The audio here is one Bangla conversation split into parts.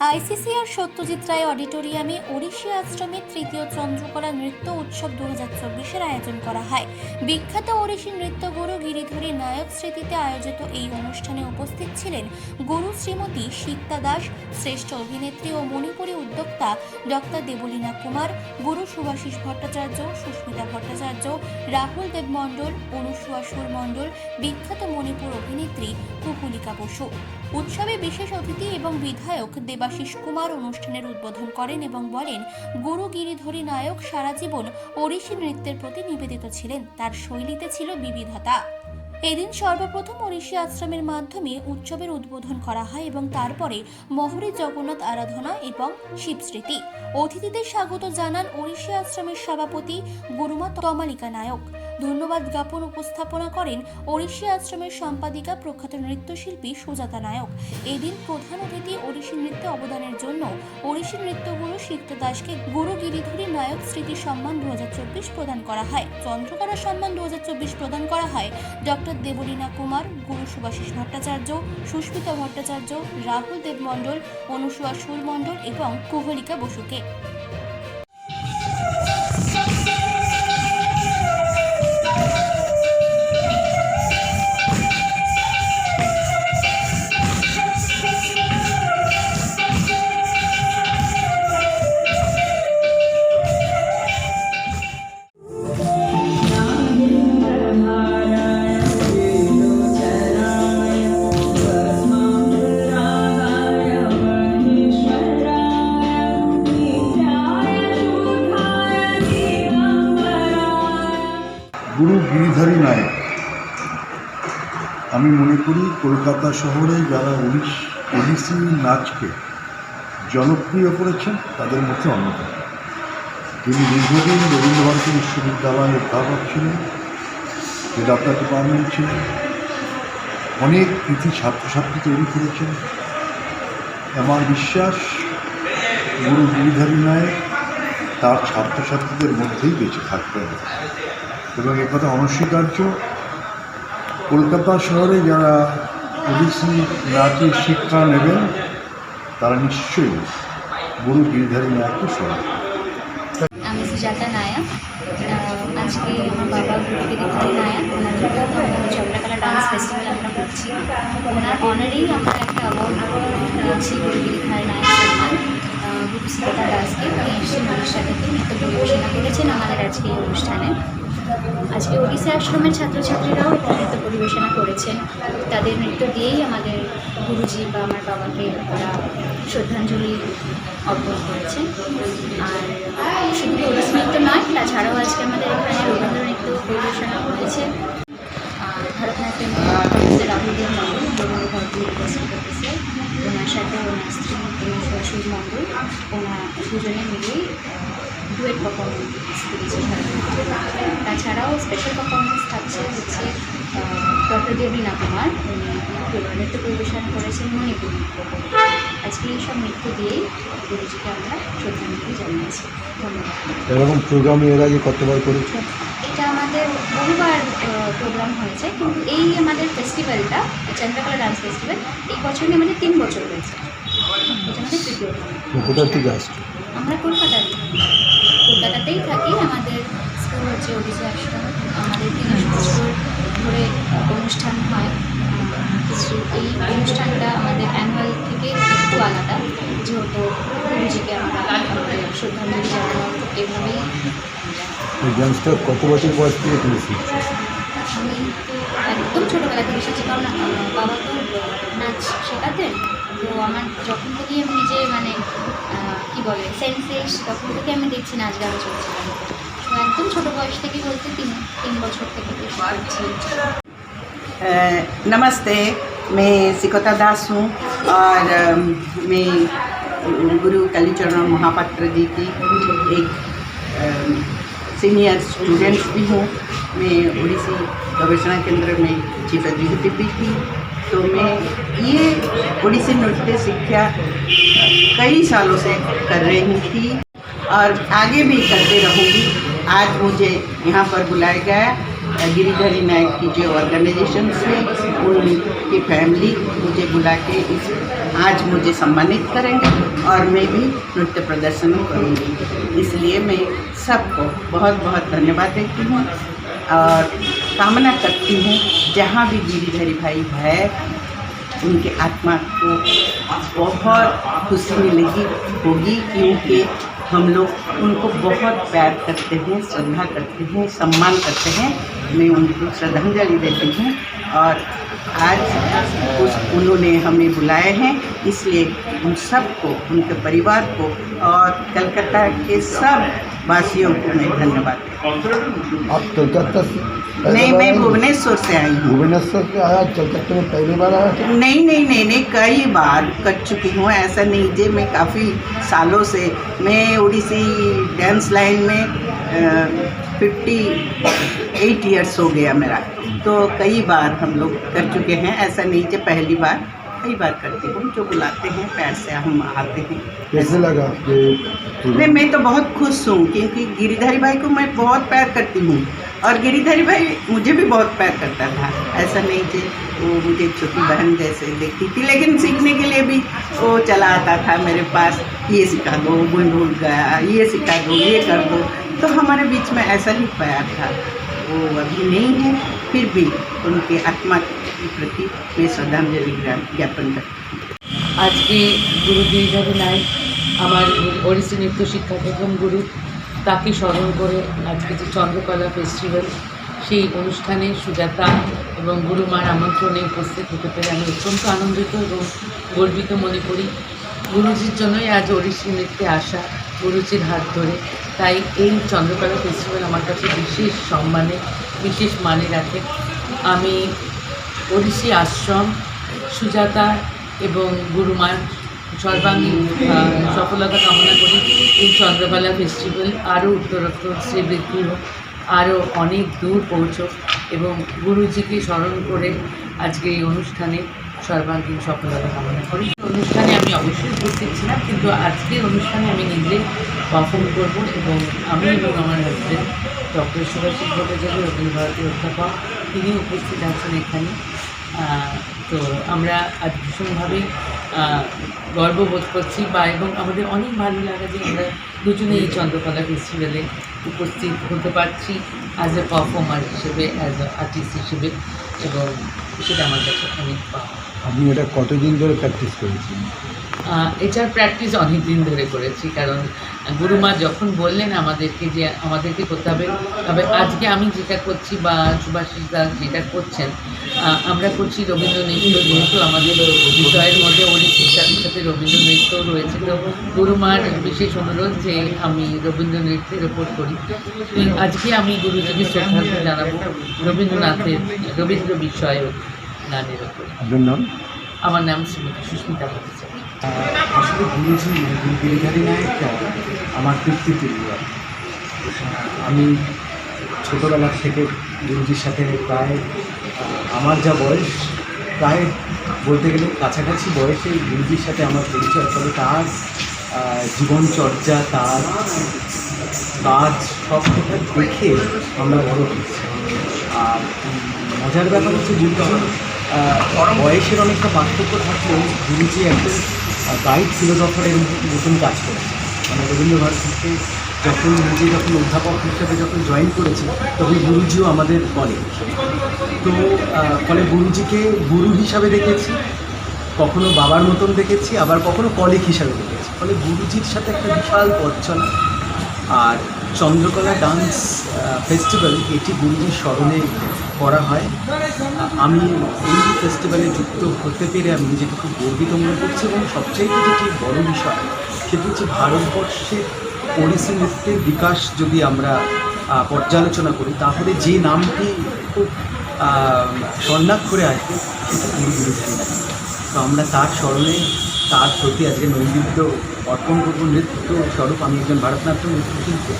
আইসিসিআর সত্যজিৎ রায় অডিটোরিয়ামে ওড়িশি আশ্রমের তৃতীয় চন্দ্রকলা নৃত্য উৎসব 2024-এর আয়োজন করা হয়। বিখ্যাত ওড়িশি নৃত্যগুরু গিরিধরী নায়ক স্মৃতিতে আয়োজিত এই অনুষ্ঠানে উপস্থিত ছিলেন গুরু শ্রীমতী সিক্তা দাস, শ্রেষ্ঠ অভিনেত্রী ও মণিপুরী উদ্যোক্তা ডক্টর দেবলীনা কুমার, গুরু সুভাষিস ভট্টাচার্য, সুস্মিতা ভট্টাচার্য, রাহুল দেব মণ্ডল, অনুসুয়া সুর মণ্ডল, বিখ্যাত মণিপুর অভিনেত্রী কুকুলিকা বসু। উৎসবে বিশেষ অতিথি এবং বিধায়ক দেবাশিস কুমার অনুষ্ঠানের উদ্বোধন করেন এবং বলেন, গুরু গিরিধরী নায়ক সারা জীবন ওড়িশি নৃত্যের প্রতি নিবেদিত ছিলেন। তার শৈলীতে ছিল বিবিধতা। এদিন সর্বপ্রথম ওড়িশি আশ্রমের মাধ্যমে উৎসবের উদ্বোধন করা হয় এবং তারপরে মহরী জগন্নাথ আরাধনা এবং শিবস্মৃতি। অতিথিদের স্বাগত জানান ওড়িশি আশ্রমের সভাপতি গুরুমা তমালিকা নায়ক। ধন্যবাদ জ্ঞাপন উপস্থাপনা করেন ওড়িশি আশ্রমের সম্পাদিকা প্রখ্যাত নৃত্যশিল্পী সুজাতা নায়ক। এদিন প্রধান অতিথি ওড়িশি নৃত্যে অবদানের জন্য ওড়িশি নৃত্যগুরু সিক্তা দাসকে গুরু গিরিধরী নায়ক স্মৃতি সম্মান 2024 প্রদান করা হয়। চন্দ্রকলা সম্মান 2024 প্রদান করা হয় ডক্টর দেবলীনা কুমার, গুরু সুভাষিস ভট্টাচার্য, সুস্মিতা ভট্টাচার্য, রাহুল দেব মণ্ডল, অনুসুয়া সুর মণ্ডল এবং কুহলিকা বসুকে। গুরু গিরিধরী নায়ক, আমি মনে করি কলকাতা শহরে যারা ওড়িশি নাচকে জনপ্রিয় করেছেন তাদের মধ্যে অন্যতম। তিনি দীর্ঘদিন রবীন্দ্রভারতী বিশ্ববিদ্যালয়ের অধ্যাপক ছিলেন, ডক্টর ডিপার্টমেন্ট ছিলেন, অনেক কৃতি ছাত্রছাত্রী তৈরি করেছেন। আমার বিশ্বাস গুরু গিরিধরী নায়ক তার ছাত্রছাত্রীদের মধ্যেই বেঁচে থাকবেন এবং একথা অনস্বীকার্য। কলকাতা শহরে যারা ওড়িশি নাচের শিক্ষা নেবেন তারা নিশ্চয়ই গুরু গিরিধরী নায়ককে স্মরণ করবেন। আমি সুজাতা নায়ক। আজকে আমার বাবা গুরু গিরিধরী নায়ক, ওনার চন্দ্রকলা ডান্স ফেস্টিভ্যাল আমরা করছি। ওনার অনারেই আমরা একটা অ্যাওয়ার্ড দিয়েছি গুরু গিরিধরী নায়ক সম্মান। গুরু সিক্তা দাসকে উনি এসছেন উড়িষ্যা থেকে, নৃত্য পরিবেশনা করেছেন আমাদের আজকে এই অনুষ্ঠানে। আজকে ওড়িশা আশ্রমের ছাত্রছাত্রীরাও নৃত্য পরিবেশনা করেছেন। তাদের নৃত্য দিয়েই আমাদের গুরুজি বা আমার বাবাকে ওরা শ্রদ্ধাঞ্জলি অর্পণ করেছেন। আর শুধু ওড়িশি নৃত্য নয়, তাছাড়াও আজকে আমাদের এখানে রবীন্দ্র নৃত্য পরিবেশনা করেছে। ভারতনাট্যম রাহুল দেব মণ্ডল, রবীন্দ্রভারতী উপস্থিত হয়েছে। ওনার সাথে ওনার স্ত্রী অনুসুয়া সুর মণ্ডল, ওনার দুজনে মিলেই ডুয়েট পারফরমেন্স করেছে। তাছাড়াও স্পেশাল পারফরমেন্স থাকছে হচ্ছে ডক্টর দেবলীনা কুমার, উনি নৃত্য পরিবেশন করেছেন মণিপুর। আজকে এই সব নৃত্য দিয়েই গুরুজিকে আমরা শ্রদ্ধাঞ্জলি জানিয়েছি। ধন্যবাদ। এরকম প্রোগ্রাম এর আগে কতবার করেছে? এটা আমাদের বহুবার প্রোগ্রাম হয়েছে, কিন্তু এই আমাদের ফেস্টিভ্যালটা চন্দ্রকলা ডান্স ফেস্টিভ্যাল এই বছর নিয়ে আমাদের 3 বছর হয়েছে। এটা আমাদের তৃতীয়। কোথা থেকে আসছে? আমরা কলকাতাতেই থাকি। আমাদের স্কুল হচ্ছে ওড়িশি আশ্রম। আমাদের 3 বছর ধরে অনুষ্ঠান হয়। কিছু এই অনুষ্ঠানটা আমাদের অ্যানুয়াল থেকে একটু আলাদা, যেহেতু গুরুজিকে আমরা আমাদের শ্রদ্ধাঞ্জলি জানানো এভাবেই। এই ডান্সটা কত বছর বয়স থেকে তুমি শিখছো? আমি তো একদম ছোটোবেলা থেকে এসেছি, কারণ বাবা তো নাচ শেখাতেন। তো আমার যখন থেকে আমি নিজে কী বলে সেন্সেস, তখন থেকে আমি দেখছি নাচ গান চলছে। তো একদম ছোটো বয়স থেকে বলতে 3 বছর থেকে শিখছি। नमस्ते, मैं सिकोता दास हूँ और मैं गुरु कालीचरण महापात्र जी की एक सीनियर स्टूडेंट भी हूँ। मैं ओडिसी गवेषणा केंद्र में चीफ एग्जीक्यूटिव भी थी। तो मैं ये ओडिसी नृत्य शिक्षा कई सालों से कर रही थी और आगे भी करते रहूँगी। आज मुझे यहाँ पर बुलाया गया गिरिधरी नायक की जो ऑर्गेनाइजेशन है उनकी फैमिली मुझे बुला के आज मुझे सम्मानित करेंगे और मैं भी नृत्य प्रदर्शन करूँगी। इसलिए मैं सबको बहुत बहुत धन्यवाद देती हूँ और कामना करती हूँ जहाँ भी गिरिधरी भाई है उनकी आत्मा को बहुत खुशी मिलेगी होगी, क्योंकि हम लोग उनको बहुत प्यार करते हैं, श्रद्धा करते हैं, सम्मान करते हैं। मैं उनको श्रद्धांजलि देती हूँ और आज उन्होंने हमें बुलाए हैं, इसलिए उन सबको, उनके परिवार को और कलकत्ता के सब वासियों को मैं धन्यवाद देती हूँ। आप कलकत्ता से नहीं, मैं भुवनेश्वर से आई हूँ। भुवनेश्वर से आया, कलकत्ता में पहली बार आया था? नहीं, कई बार कर चुकी हूँ। ऐसा नहीं जे मैं काफ़ी सालों से, मैं उड़ीसी डांस लाइन में 58 ईयर्स हो गया मेरा, तो कई बार हम लोग कर चुके हैं। ऐसा नहीं जे पहली बार, कई बार करती हूँ। जो बुलाते हैं प्यार से हम आते हैं। कैसे लगा नहीं, मैं तो बहुत खुश हूँ क्योंकि गिरिधरी भाई को मैं बहुत प्यार करती हूँ और गिरिधरी भाई मुझे भी बहुत प्यार करता था। ऐसा नहीं कि वो मुझे छोटी बहन जैसे देखती थी, लेकिन सीखने के लिए भी वो चला आता था मेरे पास, ये सिखा दो, वो भूल गया, ये सिखा दो, ये कर दो। तो हमारे बीच में ऐसा ही प्यार था। वो अभी नहीं है, फिर भी उनके आत्मा के प्रति मैं श्रद्धांजलि ज्ञापन करती हूँ। আজকে গুরু গিরিধর নায়ক আমার ওড়িশি নৃত্য শিক্ষা প্রথম গুরু, তাকে স্মরণ করে আজকে যে চন্দ্রকলা ফেস্টিভ্যাল, সেই অনুষ্ঠানে সুজাতা এবং গুরুমার আমন্ত্রণে উপস্থিত হতে পেরে আমি অত্যন্ত আনন্দিত এবং গর্বিত মনে করি। গুরুজির জন্যই আজ ওড়িশি নৃত্যে আসা, গুরুজির হাত ধরে। তাই এই চন্দ্রকলা ফেস্টিভ্যাল আমার কাছে বিশেষ সম্মানে, বিশেষ মানে রাখে। আমি ওড়িশি আশ্রম, সুজাতা এবং গুরুমার সর্বাঙ্গীন সফলতা কামনা করি। এই চন্দ্রকলা ফেস্টিভ্যাল আরও উত্তরোত্তর শ্রীবৃদ্ধি হোক, আরও অনেক দূর পৌঁছক এবং গুরুজিকে স্মরণ করে আজকে এই অনুষ্ঠানে সর্বাঙ্গীন সফলতা কামনা করি। অনুষ্ঠানে আমি অবশ্যই উপস্থিত ছিলাম, কিন্তু আজকের অনুষ্ঠানে আমি নিজে পারফর্ম করব এবং আমি এবং আমার হাজব্যান্ড ডক্টর সুভাষিস ভট্টাচার্য, রবীন্দ্র ভারতী অধ্যাপক, তিনি উপস্থিত আছেন এখানে। তো আমরা আজ ভীষণভাবেই গর্ববোধ করছি এবং আমাদের অনেক ভালো লাগা যে আমরা দুজনে এই চন্দ্রকলা ফেস্টিভ্যালে উপস্থিত হতে পারছি অ্যাজ এ পারফর্মার হিসেবে, অ্যাজ এ আর্টিস্ট হিসেবে, এবং সেটা আমার কাছে অনেক পাওয়া। আপনি এটা কতদিন ধরে প্র্যাকটিস করেছেন? এটার প্র্যাকটিস অনেক দিন ধরে করেছি, কারণ গুরুমা যখন বললেন আমাদেরকে যে আমাদেরকে করতে হবে, তবে আজকে আমি যেটা করছি বা সুভাষিস দাস যেটা করছেন, আমরা করছি রবীন্দ্র নৃত্য, যেহেতু আমাদের বিষয়ের মধ্যে ওড়িশির সাথে সাথে রবীন্দ্র নৃত্যও রয়েছে। তো গুরুমার বিশেষ অনুরোধ যে আমি রবীন্দ্র নৃত্যের ওপর করি। আজকে আমি গুরুজিকে শ্রদ্ধা জানাবো রবীন্দ্রনাথের রবীন্দ্র বিষয়ক গানের ওপর। আপনার নাম? আমার নাম শ্রীমতী সুস্মিতা ভট্টাচার্য। আসলে গুরুজি গিরিধারী নায়ক আমার পিতৃতুল্য। আমি ছোটোবেলা থেকে গুরুজির সাথে প্রায় আমার যা বয়স, প্রায় বলতে গেলে কাছাকাছি বয়সে গুরুজির সাথে আমার পরিচয়। তবে তার জীবনচর্যা, তার কাজ সব কথা দেখে আমরা বড় হয়েছি। আর মজার ব্যাপার হচ্ছে গুরুজি বয়সের অনেকটা পার্থক্য থাকলেও গুরুজি একজন গাইড ফিলোসফারের মতন কাজ করেছে। মানে রবীন্দ্র ভারতীতে যখন অধ্যাপক হিসেবে যখন জয়েন করেছি, তবে গুরুজিও আমাদের কলিগ। তো ফলে গুরুজিকে গুরু হিসাবে দেখেছি, কখনো বাবার মতন দেখেছি, আবার কখনো কলিগ হিসাবে দেখেছি। ফলে গুরুজির সাথে একটা বিশাল পথ চলা। আর চন্দ্রকলা ডান্স ফেস্টিভ্যাল এটি গুরুজির স্মরণে করা হয়। আমি এই ফেস্টিভ্যালে যুক্ত হতে পেরে আমি নিজেকে খুব গর্বিত মনে করছি এবং সবচেয়ে যেটি বড় বিষয় সেটি হচ্ছে ভারতবর্ষে ওড়িশি নৃত্যের বিকাশ যদি আমরা পর্যালোচনা করি, তাহলে যে নামটি খুব স্বর্ণাক্ষরে আসবে সেটি গুরু গিরিধারী নায়ক। তো আমরা তার স্মরণে, তার প্রতি আজকে নৈবেদ্য অর্পণ করব। নৃত্য স্বরূপ আমি একজন ভারতনাট্যম নৃত্যশিল্পী,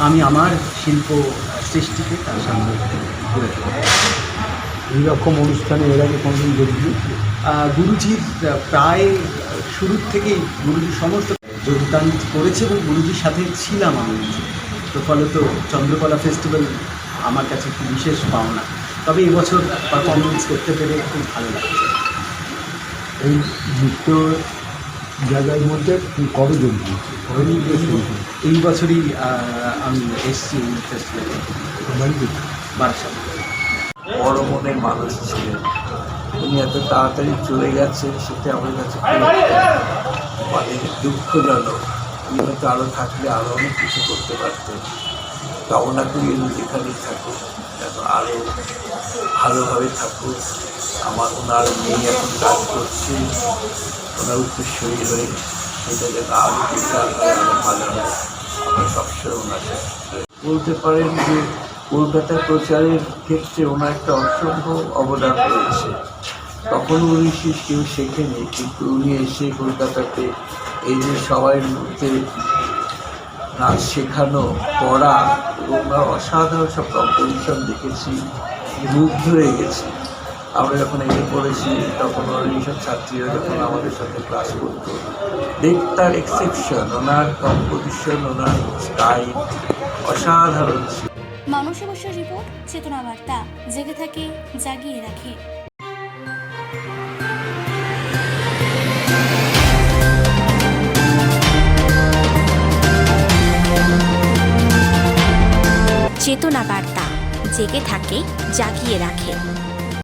আমি আমার শিল্প সৃষ্টিকে তার সামনে গড়ে তুলব। এইরকম অনুষ্ঠানে এর আগে কোনোদিন যোগ দিয়েছি? গুরুজির প্রায় শুরুর থেকেই গুরুজির সমস্ত যোগদান করেছে এবং গুরুজির সাথে ছিলাম আমি নিজে। তো ফলত চন্দ্রকলা ফেস্টিভ্যাল আমার কাছে একটি বিশেষ পাওনা। তবে এবছর পারফরমেন্স করতে পেরে খুব ভালো লাগছে। এই নৃত্য জায়গার মধ্যে তুমি কবে যোগ দিয়েছো? কবে নৃত্য শুরু করেছো? এই বছরই আমি এসছি ফেস্টিভ্যালে বাড়িতে বারাসাত। বড় মনের মানুষ ছিলেন, উনি এত তাড়াতাড়ি চলে গেছে সেটা আমার কাছে খুব মানে দুঃখজনক। উনি হয়তো আরও থাকলে আরও অনেক কিছু করতে পারতেন। কামনা করি উনি যেখানেই থাকুক যেন আরও ভালোভাবে থাকুক। আমার ওনার মেয়ে এখন কাজ করছে, ওনার উত্তরসূরি হয়ে সেটা যেন আরও বিশাল হয়, আরও ভালো হয়। আমরা সবসময় ওনার সাথে বলতে পারেন যে কলকাতার প্রচারের ক্ষেত্রে ওনার একটা অসম্ভব অবদান রয়েছে। তখন উনি কেউ শেখেনি, কিন্তু উনি এসে কলকাতাতে এই যে সবার মধ্যে নাচ শেখানো, পড়া এবং ওনার অসাধারণ সব কম্পোজিশন দেখেছি, মুগ্ধ হয়ে গেছি। আমরা যখন এগিয়ে পড়েছি তখন ওর এইসব ছাত্রীরা যখন আমাদের সাথে ক্লাস করতো, দেখতার এক্সেপশন, ওনার কম্পোজিশন, ওনার স্টাইল অসাধারণ ছিল। মানসী বসুর রিপোর্ট, চেতনা বার্তা, জেগে থাকে, জাগিয়ে রাখে। চেতনা বার্তা, জেগে থাকে, জাগিয়ে রাখে।